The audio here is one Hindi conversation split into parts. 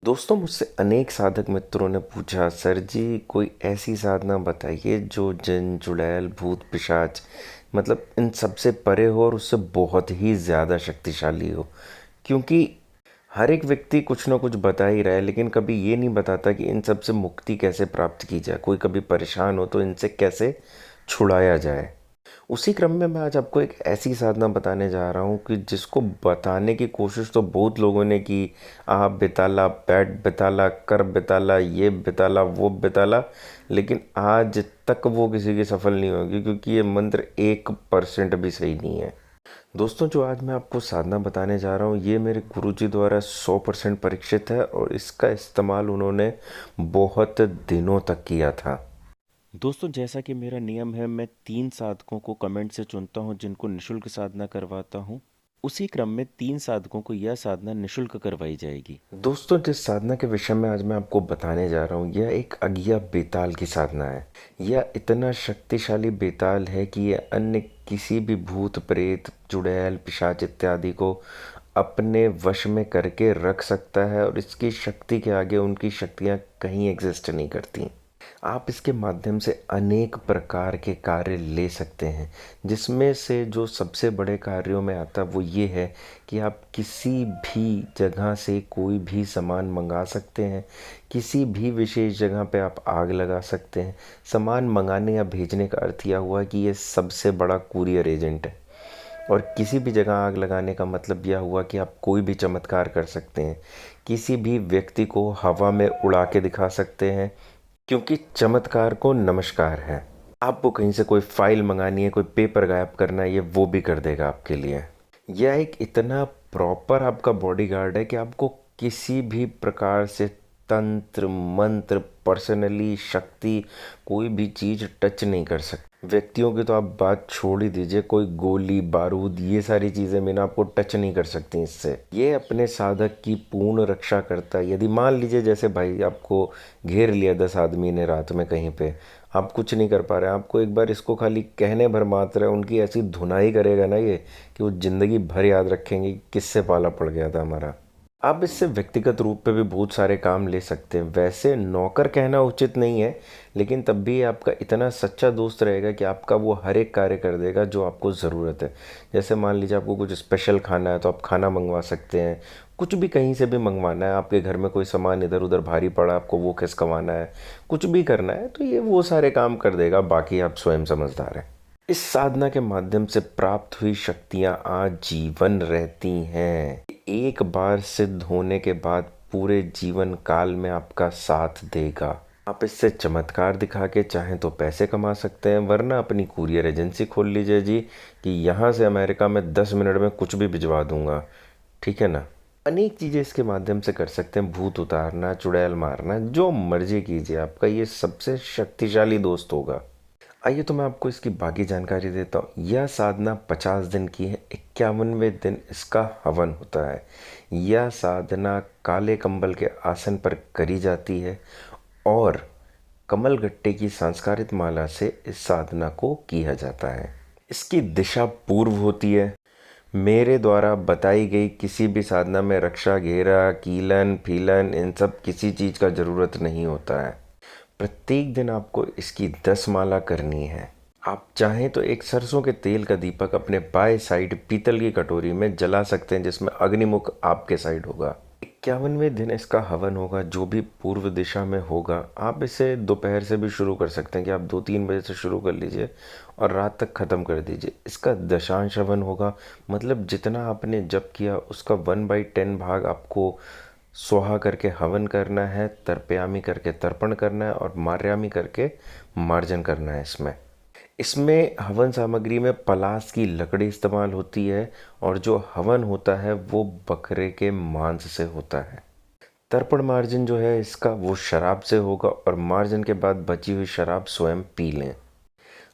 दोस्तों, मुझसे अनेक साधक मित्रों ने पूछा, सर जी कोई ऐसी साधना बताइए जो जिन चुड़ैल भूत पिशाच मतलब इन सबसे परे हो और उससे बहुत ही ज़्यादा शक्तिशाली हो। क्योंकि हर एक व्यक्ति कुछ ना कुछ बता ही रहा है, लेकिन कभी ये नहीं बताता कि इन सब से मुक्ति कैसे प्राप्त की जाए। कोई कभी परेशान हो तो इनसे कैसे छुड़ाया जाए। उसी क्रम में मैं आज आपको एक ऐसी साधना बताने जा रहा हूँ कि जिसको बताने की कोशिश तो बहुत लोगों ने की। आप बेताला, बैट बेताला, कर बेताला, ये बेताला, वो बेताला, लेकिन आज तक वो किसी की सफल नहीं होगी, क्योंकि ये मंत्र 1% भी सही नहीं है। दोस्तों, जो आज मैं आपको साधना बताने जा रहा हूँ, ये मेरे गुरुजी द्वारा 100% परीक्षित है और इसका इस्तेमाल उन्होंने बहुत दिनों तक किया था। दोस्तों, जैसा कि मेरा नियम है, मैं 3 साधकों को कमेंट से चुनता हूं जिनको निशुल्क साधना करवाता हूं। उसी क्रम में 3 साधकों को यह साधना निशुल्क करवाई जाएगी। दोस्तों, जिस साधना के विषय में आज मैं आपको बताने जा रहा हूं, यह एक अगिया बेताल की साधना है। यह इतना शक्तिशाली बेताल है कि यह अन्य किसी भी भूत प्रेत चुड़ैल पिशाच इत्यादि को अपने वश में करके रख सकता है, और इसकी शक्ति के आगे उनकी शक्तियाँ कहीं एग्जिस्ट नहीं करती। आप इसके माध्यम से अनेक प्रकार के कार्य ले सकते हैं, जिसमें से जो सबसे बड़े कार्यों में आता वो ये है कि आप किसी भी जगह से कोई भी सामान मंगा सकते हैं। किसी भी विशेष जगह पे आप आग लगा सकते हैं। सामान मंगाने या भेजने का अर्थ यह हुआ कि ये सबसे बड़ा कुरियर एजेंट है। और किसी भी जगह आग लगाने का मतलब यह हुआ कि आप कोई भी चमत्कार कर सकते हैं। किसी भी व्यक्ति को हवा में उड़ा के दिखा सकते हैं, क्योंकि चमत्कार को नमस्कार है। आपको कहीं से कोई फाइल मंगानी है, कोई पेपर गायब करना है, ये वो भी कर देगा आपके लिए। यह एक इतना प्रॉपर आपका बॉडीगार्ड है कि आपको किसी भी प्रकार से तंत्र मंत्र, पर्सनली शक्ति, कोई भी चीज़ टच नहीं कर सकती। व्यक्तियों की तो आप बात छोड़ ही दीजिए, कोई गोली बारूद ये सारी चीज़ें भी ना आपको टच नहीं कर सकती इससे। ये अपने साधक की पूर्ण रक्षा करता है। यदि मान लीजिए जैसे भाई आपको घेर लिया 10 आदमी ने रात में कहीं पे, आप कुछ नहीं कर पा रहे, आपको एक बार इसको खाली कहने भर मात्र है, उनकी ऐसी धुनाई करेगा ना ये कि वो ज़िंदगी भर याद रखेंगे कि किससे पाला पड़ गया था हमारा। आप इससे व्यक्तिगत रूप पे भी बहुत सारे काम ले सकते हैं। वैसे नौकर कहना उचित नहीं है, लेकिन तब भी आपका इतना सच्चा दोस्त रहेगा कि आपका वो हर एक कार्य कर देगा जो आपको ज़रूरत है। जैसे मान लीजिए आपको कुछ स्पेशल खाना है तो आप खाना मंगवा सकते हैं। कुछ भी कहीं से भी मंगवाना है, आपके घर में कोई सामान इधर उधर भारी पड़ा, आपको वो खिसकवाना है, कुछ भी करना है, तो ये वो सारे काम कर देगा। बाकी आप स्वयं समझदार हैं। इस साधना के माध्यम से प्राप्त हुई शक्तियां आजीवन रहती हैं। एक बार सिद्ध होने के बाद पूरे जीवन काल में आपका साथ देगा। आप इससे चमत्कार दिखा के चाहें तो पैसे कमा सकते हैं, वरना अपनी कुरियर एजेंसी खोल लीजिए जी, कि यहाँ से अमेरिका में 10 मिनट में कुछ भी भिजवा दूंगा। ठीक है ना। अनेक चीज़ें इसके माध्यम से कर सकते हैं। भूत उतारना, चुड़ैल मारना, जो मर्जी कीजिए, आपका ये सबसे शक्तिशाली दोस्त होगा। आइए तो मैं आपको इसकी बाकी जानकारी देता हूँ। यह साधना 50 दिन की है। 51वें दिन इसका हवन होता है। यह साधना काले कंबल के आसन पर करी जाती है और कमलगट्टे की संस्कारित माला से इस साधना को किया जाता है। इसकी दिशा पूर्व होती है। मेरे द्वारा बताई गई किसी भी साधना में रक्षा, घेरा, कीलन फीलन इन सब किसी चीज़ का ज़रूरत नहीं होता है। प्रत्येक दिन आपको इसकी 10 माला करनी है। आप चाहें तो एक सरसों के तेल का दीपक अपने बाएं साइड पीतल की कटोरी में जला सकते हैं, जिसमें अग्निमुख आपके साइड होगा। 51वें दिन इसका हवन होगा, जो भी पूर्व दिशा में होगा। आप इसे दोपहर से भी शुरू कर सकते हैं, कि आप 2-3 बजे से शुरू कर लीजिए और रात तक ख़त्म कर दीजिए। इसका दशांश हवन होगा, मतलब जितना आपने जप किया उसका 1/10 भाग आपको स्वाहा करके हवन करना है, तर्पयामी करके तर्पण करना है और मार्यामी करके मार्जन करना है। इसमें हवन सामग्री में पलास की लकड़ी इस्तेमाल होती है, और जो हवन होता है वो बकरे के मांस से होता है। तर्पण मार्जन जो है इसका, वो शराब से होगा, और मार्जन के बाद बची हुई शराब स्वयं पी लें।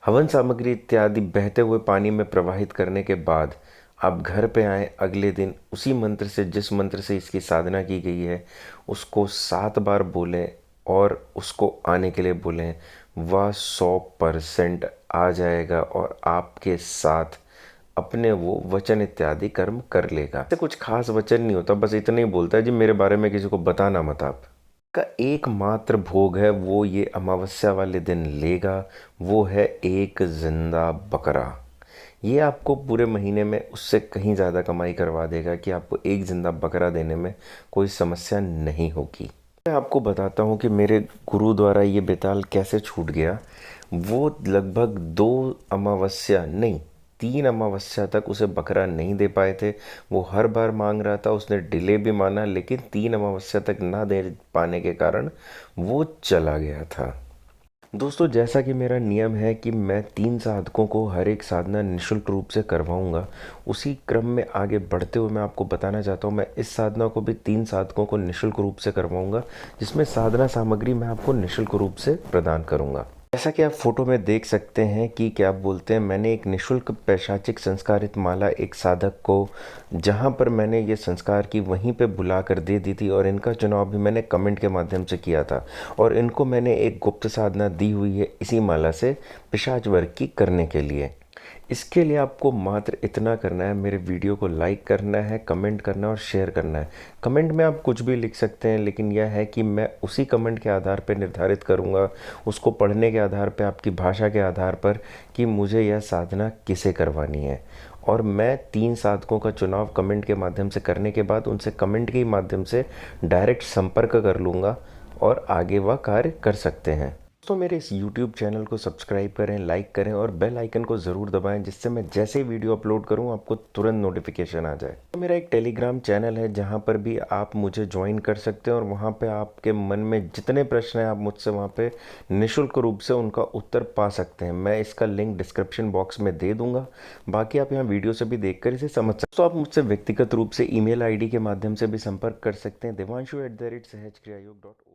हवन सामग्री इत्यादि बहते हुए पानी में प्रवाहित करने के बाद आप घर पे आए। अगले दिन उसी मंत्र से, जिस मंत्र से इसकी साधना की गई है, उसको 7 बार बोलें और उसको आने के लिए बोलें। वह 100% आ जाएगा और आपके साथ अपने वो वचन इत्यादि कर्म कर लेगा। ऐसे कुछ खास वचन नहीं होता, बस इतना ही बोलता है जी मेरे बारे में किसी को बताना मत आप। का एकमात्र भोग है वो ये अमावस्या वाले दिन लेगा, वो है एक जिंदा बकरा। ये आपको पूरे महीने में उससे कहीं ज़्यादा कमाई करवा देगा कि आपको एक जिंदा बकरा देने में कोई समस्या नहीं होगी। मैं आपको बताता हूँ कि मेरे गुरु द्वारा ये बेताल कैसे छूट गया। वो लगभग 2 अमावस्या नहीं, 3 अमावस्या तक उसे बकरा नहीं दे पाए थे। वो हर बार मांग रहा था, उसने डिले भी माना, लेकिन 3 अमावस्या तक ना दे पाने के कारण वो चला गया था। दोस्तों, जैसा कि मेरा नियम है कि मैं 3 साधकों को हर एक साधना निशुल्क रूप से करवाऊंगा, उसी क्रम में आगे बढ़ते हुए मैं आपको बताना चाहता हूं मैं इस साधना को भी 3 साधकों को निशुल्क रूप से करवाऊंगा, जिसमें साधना सामग्री मैं आपको निशुल्क रूप से प्रदान करूंगा। जैसा कि आप फोटो में देख सकते हैं कि क्या बोलते हैं, मैंने एक निशुल्क पैशाचिक संस्कारित माला एक साधक को, जहां पर मैंने ये संस्कार की, वहीं पे बुला कर दे दी थी। और इनका चुनाव भी मैंने कमेंट के माध्यम से किया था, और इनको मैंने एक गुप्त साधना दी हुई है इसी माला से पिशाच वर्ग की करने के लिए। इसके लिए आपको मात्र इतना करना है, मेरे वीडियो को लाइक करना है, कमेंट करना है और शेयर करना है। कमेंट में आप कुछ भी लिख सकते हैं, लेकिन यह है कि मैं उसी कमेंट के आधार पर निर्धारित करूंगा, उसको पढ़ने के आधार पर, आपकी भाषा के आधार पर, कि मुझे यह साधना किसे करवानी है। और मैं 3 साधकों का चुनाव कमेंट के माध्यम से करने के बाद उनसे कमेंट के माध्यम से डायरेक्ट संपर्क कर लूँगा और आगे वह कार्य कर सकते हैं। दोस्तों, मेरे इस YouTube चैनल को सब्सक्राइब करें, लाइक करें और बेल आइकन को ज़रूर दबाएं, जिससे मैं जैसे ही वीडियो अपलोड करूं आपको तुरंत नोटिफिकेशन आ जाए। तो मेरा एक टेलीग्राम चैनल है जहां पर भी आप मुझे ज्वाइन कर सकते हैं, और वहां पे आपके मन में जितने प्रश्न हैं आप मुझसे वहां पे निःशुल्क रूप से उनका उत्तर पा सकते हैं। मैं इसका लिंक डिस्क्रिप्शन बॉक्स में दे दूंगा, बाकी आप यहाँ वीडियो से भी देख कर इसे समझ सकते हैं। तो आप मुझसे व्यक्तिगत रूप से email ID के माध्यम से भी संपर्क कर सकते हैं, devanshu@sahajkriyaयोग.org।